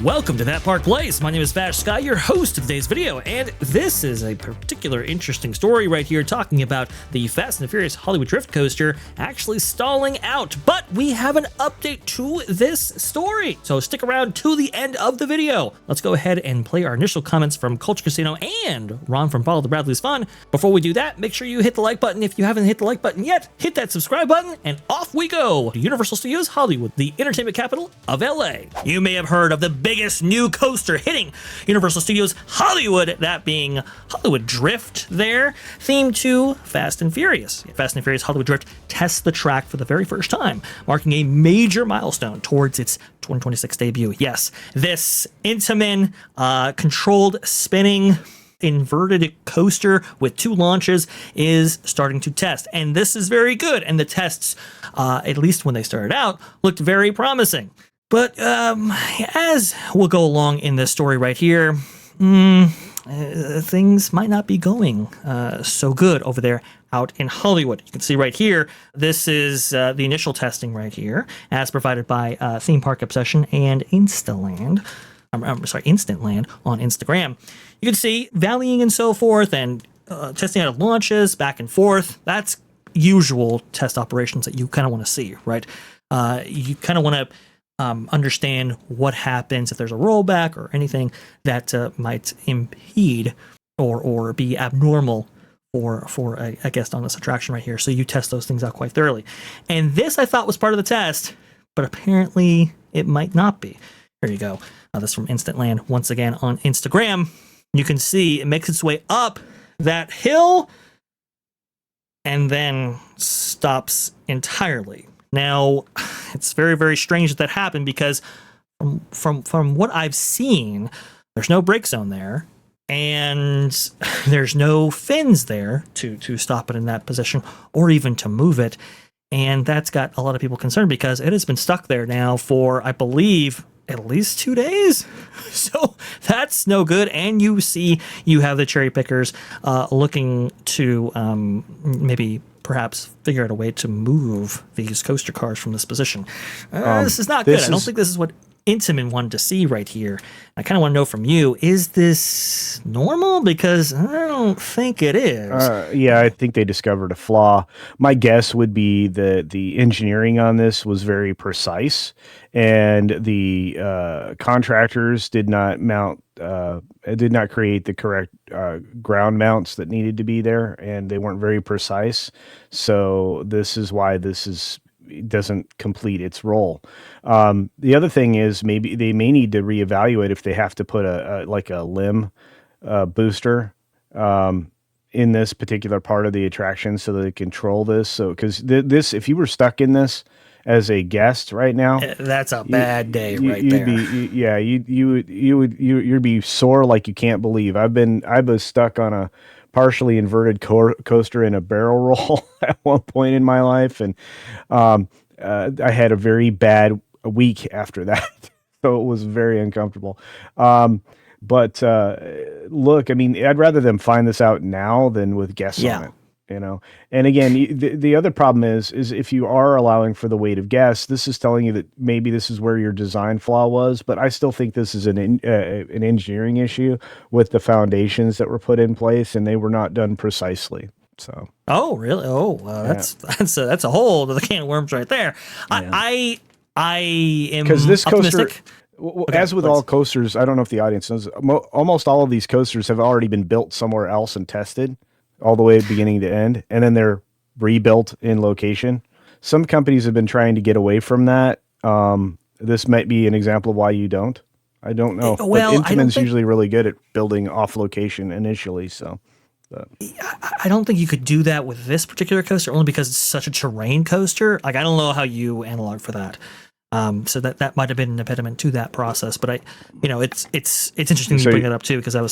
Welcome to That Park Place. My name is Vash Sky, your host of today's video, and this is a particular interesting story right here talking about the Fast and Furious Hollywood Drift Coaster actually stalling out. But we have an update to this story, so stick around to the end of the video. Let's go ahead and play our initial comments from Culture Casino and Ron from Follow the Bradley's Fun. Before we do that, make sure you hit the like button. If you haven't hit the like button yet, hit that subscribe button, and off we go to Universal Studios Hollywood, the entertainment capital of LA. You may have heard of the biggest new coaster hitting Universal Studios Hollywood, that being Hollywood Drift there, themed to Fast and Furious. Fast and Furious Hollywood Drift tests the track for the very first time, marking a major milestone towards its 2026 debut. Yes, this Intamin controlled spinning inverted coaster with 2 launches is starting to test, and this is very good, and the tests, at least when they started out, looked very promising. But as we'll go along in this story right here, things might not be going so good over there out in Hollywood. You can see right here, this is the initial testing right here, as provided by Theme Park Obsession and Instaland. Instantland on Instagram. You can see valleying and so forth, and testing out of launches back and forth. That's usual test operations that you kind of want to see, right? You kind of want to understand what happens if there's a rollback or anything that might impede or be abnormal for a guest on this attraction right here. So you test those things out quite thoroughly. And this I thought was part of the test, but apparently it might not be. Here you go. This from Instantland once again on Instagram. You can see it makes its way up that hill and then stops entirely. Now, it's very, very strange that happened because from what I've seen, there's no brake zone there, and there's no fins there to stop it in that position or even to move it. And that's got a lot of people concerned because it has been stuck there now for, I believe, at least 2 days. So that's no good. And you see you have the cherry pickers looking to maybe perhaps figure out a way to move these coaster cars from this position. This is not good. I don't think this is what Intamin wanted to see right here. I kind of want to know from you, is this normal? Because I don't think it is. Yeah, I think they discovered a flaw. My guess would be that the engineering on this was very precise, and the contractors did not create the correct ground mounts that needed to be there, and they weren't very precise. So this is why doesn't complete its role. The other thing is maybe they may need to reevaluate if they have to put a limb booster in this particular part of the attraction so that they control this. So because this, if you were stuck in this as a guest right now, that's a bad day right you'd there. You'd be sore like you can't believe. I was stuck on a partially inverted coaster in a barrel roll at one point in my life, and I had a very bad week after that. So it was very uncomfortable. But look, I mean, I'd rather them find this out now than with guests on it. You know, and again, the other problem is if you are allowing for the weight of guests, this is telling you that maybe this is where your design flaw was. But I still think this is an engineering issue with the foundations that were put in place, and they were not done precisely. So. Oh, really? Oh, that's a whole other can of worms right there. Yeah. I am because this optimistic. Coaster. As with all coasters, I don't know if the audience knows, almost all of these coasters have already been built somewhere else and tested all the way beginning to end, and then they're rebuilt in location. Some companies have been trying to get away from that. This might be an example of why you don't. I don't know. Well, Intamin's usually really good at building off location initially, so. I don't think you could do that with this particular coaster, only because it's such a terrain coaster. Like, I don't know how you analog for that. So that might have been an impediment to that process, but it's interesting you bring it up too, because I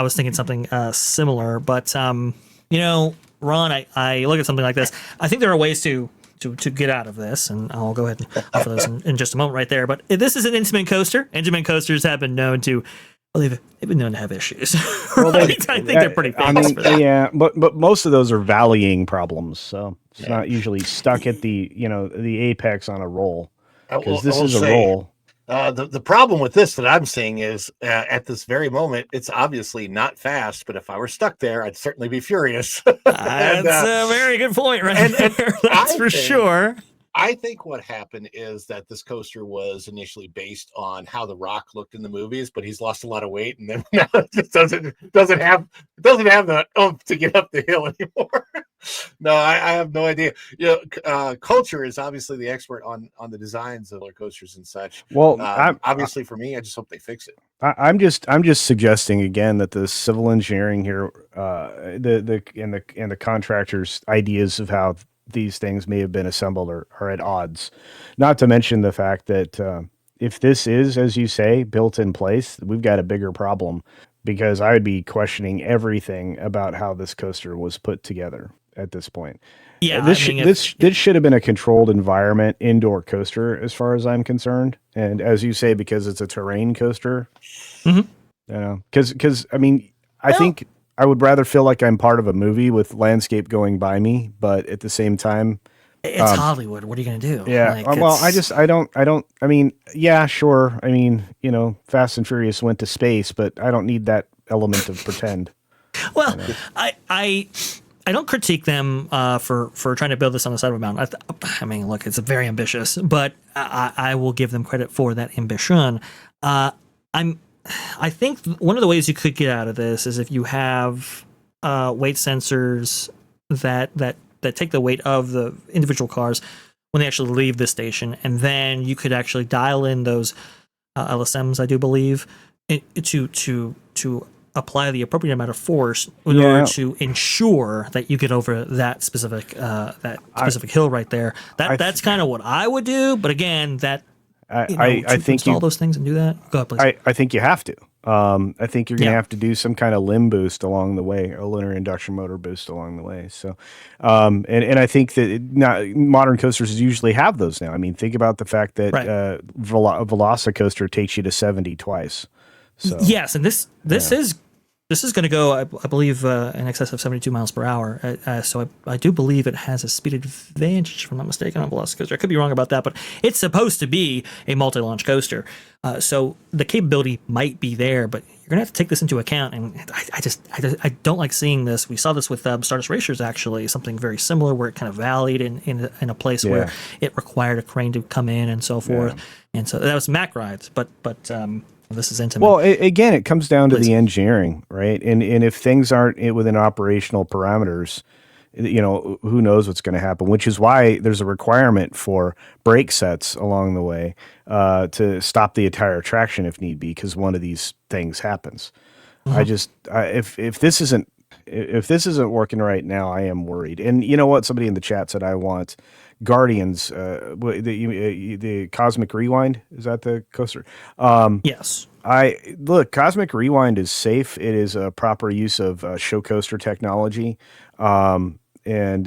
was thinking something similar. But Ron, I look at something like this. I think there are ways to get out of this, and I'll go ahead and offer those in just a moment right there. But this is an Intamin coaster. Intamin coasters have been known to. Well, they've been known to have issues. Right? Well, I think they're pretty famous for that. Yeah, but most of those are valleying problems, so it's not usually stuck at the apex on a roll. Because this is a roll. The problem with this that I'm seeing is at this very moment, it's obviously not fast, but if I were stuck there, I'd certainly be furious. That's a very good point, right there. That's for sure. I think what happened is that this coaster was initially based on how The Rock looked in the movies, but he's lost a lot of weight, and then now it just doesn't have the oomph to get up the hill anymore. No, I have no idea. Culture is obviously the expert on the designs of roller coasters and such. Well, obviously for me, I just hope they fix it. I'm just suggesting again that the civil engineering here, the contractors' ideas of how these things may have been assembled are at odds. Not to mention the fact that if this is, as you say, built in place, we've got a bigger problem, because I would be questioning everything about how this coaster was put together at this point. Yeah, this should have been a controlled environment indoor coaster, as far as I'm concerned. And as you say, because it's a terrain coaster, because I mean, I think I would rather feel like I'm part of a movie with landscape going by me, but at the same time, it's Hollywood. What are you going to do? Yeah. I mean, yeah, sure. I mean, Fast and Furious went to space, but I don't need that element of pretend. Well, I don't critique them for trying to build this on the side of a mountain. I mean, look, it's very ambitious, but I will give them credit for that ambition. I think one of the ways you could get out of this is if you have weight sensors that take the weight of the individual cars when they actually leave the station, and then you could actually dial in those LSMs, I do believe, to apply the appropriate amount of force in order to ensure that you get over that specific hill right there. That's kind of what I would do. But again, I think install those things and do that. Go ahead, please. I think you have to. I think you're going to have to do some kind of limb boost along the way, a linear induction motor boost along the way. So, and I think that modern coasters usually have those now. I mean, think about the fact that Velocicoaster takes you to 70 twice. So yes, and this is going to go, I believe, in excess of 72 miles per hour. So I do believe it has a speed advantage, if I'm not mistaken, on Velocicoaster. I could be wrong about that, but it's supposed to be a multi-launch coaster. So the capability might be there, but you're going to have to take this into account. And I don't like seeing this. We saw this with Stardust Racers, actually, something very similar, where it kind of valleyed in a place where it required a crane to come in and so forth. Yeah. And so that was Mack rides, but this is intimate. Well, again, it comes down to the engineering, right? And if things aren't within operational parameters, who knows what's going to happen, which is why there's a requirement for brake sets along the way to stop the entire attraction if need be, because one of these things happens. Mm-hmm. If this isn't working right now, I am worried. And you know what? Somebody in the chat said, I want Guardians, the Cosmic Rewind. Is that the coaster? Yes. Cosmic Rewind is safe. It is a proper use of show coaster technology. And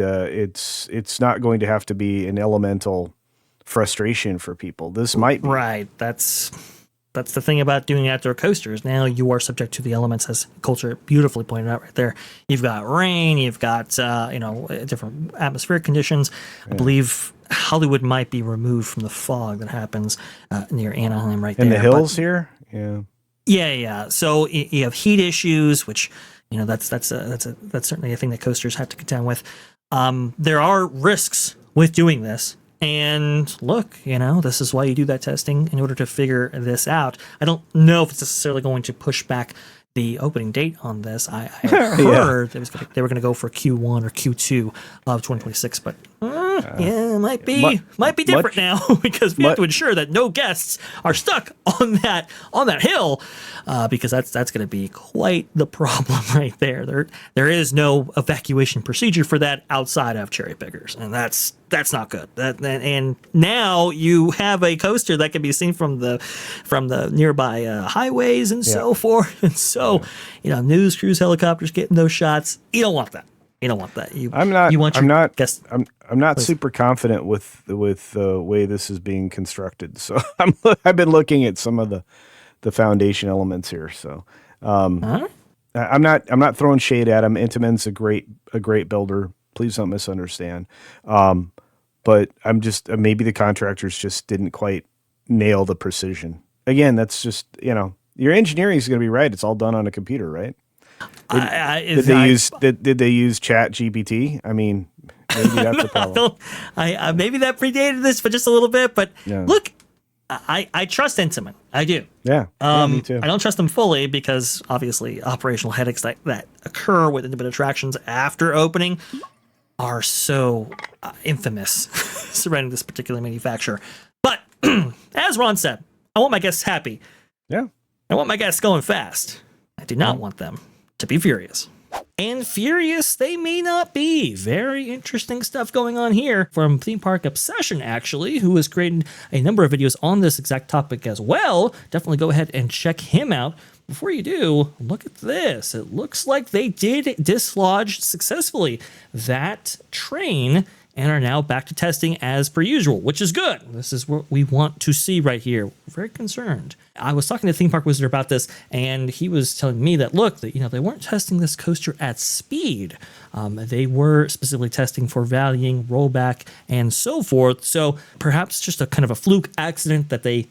it's not going to have to be an elemental frustration for people. This might be. Right. That's the thing about doing outdoor coasters. Now you are subject to the elements, as Culture beautifully pointed out right there. You've got rain, you've got different atmospheric conditions. Yeah. I believe Hollywood might be removed from the fog that happens near Anaheim right there. In the hills here? Yeah. Yeah. So you have heat issues, which that's certainly a thing that coasters have to contend with. There are risks with doing this. And look, this is why you do that testing, in order to figure this out. I don't know if it's necessarily going to push back the opening date on this. I heard they were going to go for Q1 or Q2 of 2026, but it might be different now, because we have to ensure that no guests are stuck on that hill, because that's going to be quite the problem right there. There is no evacuation procedure for that outside of cherry pickers, and that's not good. And now you have a coaster that can be seen from the nearby highways and so forth. And so, news crews, helicopters getting those shots. You don't want that. I'm not super confident with the way this is being constructed. So I've been looking at some of the foundation elements here. So I'm not throwing shade at him. Intamin's a great builder. Please don't misunderstand. But I'm just maybe the contractors just didn't quite nail the precision. Again, that's just, your engineering is going to be right. It's all done on a computer, right? Did they use Chat GPT? I mean, maybe that's a problem. Maybe that predated this for just a little bit, but Yeah. look, I trust Intamin. I do. Yeah, me too. I don't trust them fully because obviously operational headaches that occur with independent attractions after opening are so infamous surrounding this particular manufacturer. But as Ron said, I want my guests happy. Yeah. I want my guests going fast. I do not want them to be furious. And furious they may not be. Very interesting stuff going on here from Theme Park Obsession, actually, who has created a number of videos on this exact topic as well. Definitely go ahead and check him out. Before you do, look at this. It looks like they did dislodge successfully that train and are now back to testing as per usual, which is good. This is what we want to see right here. Very concerned. I was talking to Theme Park Wizard about this, and he was telling me that, look, that they weren't testing this coaster at speed. They were specifically testing for valleying, rollback, and so forth. So perhaps just a kind of a fluke accident that they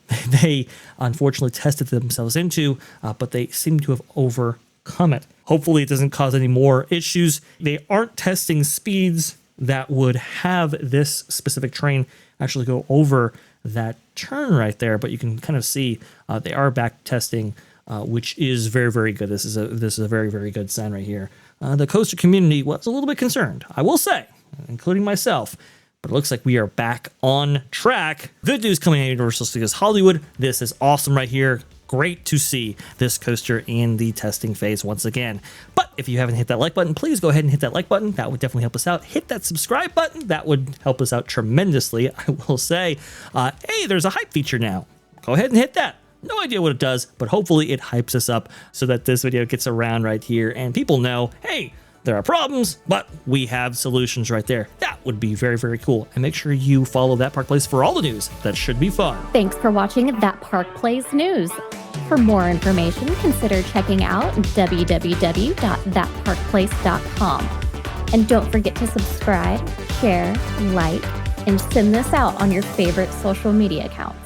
unfortunately tested themselves into, but they seem to have overcome it. Hopefully it doesn't cause any more issues. They aren't testing speeds that would have this specific train actually go over that turn right there, but you can kind of see they are back testing, which is very, very good. This is a very, very good sign right here. The coaster community was a little bit concerned, I will say, including myself, but it looks like we are back on track. Good news coming out of Universal Studios Hollywood. This is awesome right here. Great to see this coaster in the testing phase once again. But if you haven't hit that like button, please go ahead and hit that like button. That would definitely help us out. Hit that subscribe button. That would help us out tremendously, I will say. Hey, there's a hype feature now. Go ahead and hit that. No idea what it does, but hopefully it hypes us up so that this video gets around right here and people know, hey, there are problems, but we have solutions right there. That would be very, very cool. And make sure you follow That Park Plays for all the news. That should be fun. Thanks for watching That Park Plays News. For more information, consider checking out www.thatparkplace.com. And don't forget to subscribe, share, like, and send this out on your favorite social media accounts.